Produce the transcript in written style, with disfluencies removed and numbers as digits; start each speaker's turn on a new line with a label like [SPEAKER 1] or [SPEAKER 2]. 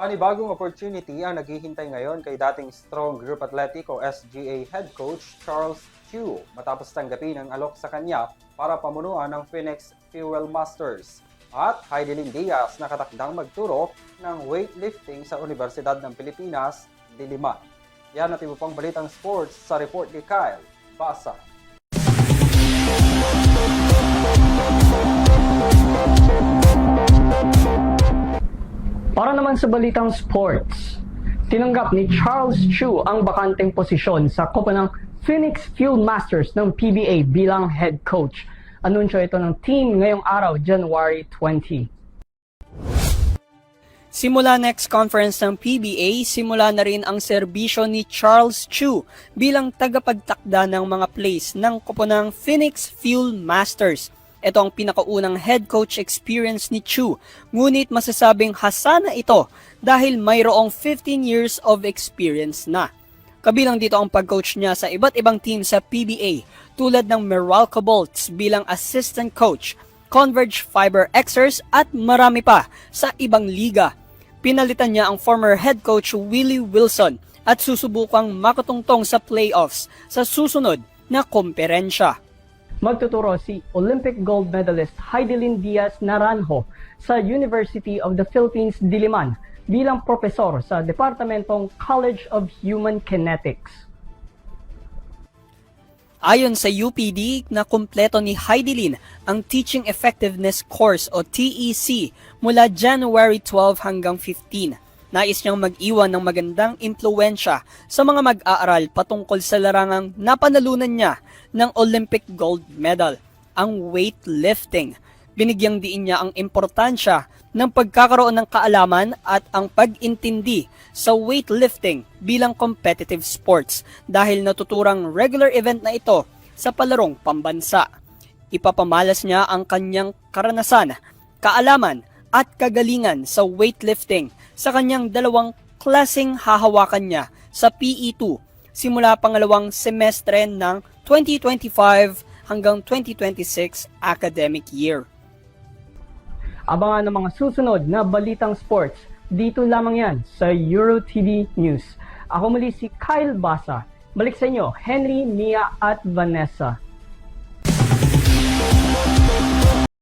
[SPEAKER 1] Panibagong opportunity ang naghihintay ngayon kay dating Strong Group Atletico SGA head coach Charles Chu matapos tanggapin ang alok sa kanya para pamunuan ng Phoenix Fuel Masters. At Heidelin Diaz nakatakdang magturo ng weightlifting sa Universidad ng Pilipinas, Diliman. Yan at iba pang balitang sports sa report ni Kyle Basa.
[SPEAKER 2] Para naman sa balitang sports, tinanggap ni Charles Chu ang bakanteng posisyon sa kopa ng Phoenix Fuel Masters ng PBA bilang head coach. Anunsyo ito ng team ngayong araw, January 20.
[SPEAKER 3] Simula next conference ng PBA, simula na rin ang serbisyo ni Charles Chu bilang tagapagtakda ng mga plays ng koponang Phoenix Fuel Masters. Ito ang pinakaunang head coach experience ni Chu, ngunit masasabing hasa na ito dahil mayroong 15 years of experience na. Kabilang dito ang pag-coach niya sa iba't ibang team sa PBA tulad ng Meralco Bolts bilang assistant coach, Converge Fiber Xers at marami pa sa ibang liga. Pinalitan niya ang former head coach Willie Wilson at susubukang makatungtong sa playoffs sa susunod na komperensya.
[SPEAKER 2] Magtuturo si Olympic gold medalist Heidelin Diaz Naranjo sa University of the Philippines, Diliman bilang propesor sa Departamentong College of Human Kinetics.
[SPEAKER 3] Ayon sa UPD, na kumpleto ni Heidelin ang Teaching Effectiveness Course o TEC mula January 12 hanggang 15. Nais niyang mag-iwan ng magandang impluwensya sa mga mag-aaral patungkol sa larangang napanalunan niya ng Olympic gold medal, ang weightlifting. Binigyang diin niya ang importansya ng pagkakaroon ng kaalaman at ang pag-intindi sa weightlifting bilang competitive sports dahil natuturang regular event na ito sa palarong pambansa. Ipapamalas niya ang kanyang karanasan, kaalaman at kagalingan sa weightlifting sa kanyang dalawang klaseng hahawakan niya sa PE2 simula pangalawang semestre ng 2025 hanggang 2026 academic year.
[SPEAKER 2] Abangan ang mga susunod na balitang sports. Dito lamang yan sa EuroTV News. Ako muli si Kyle Basa. Balik sa inyo, Henry, Mia at Vanessa.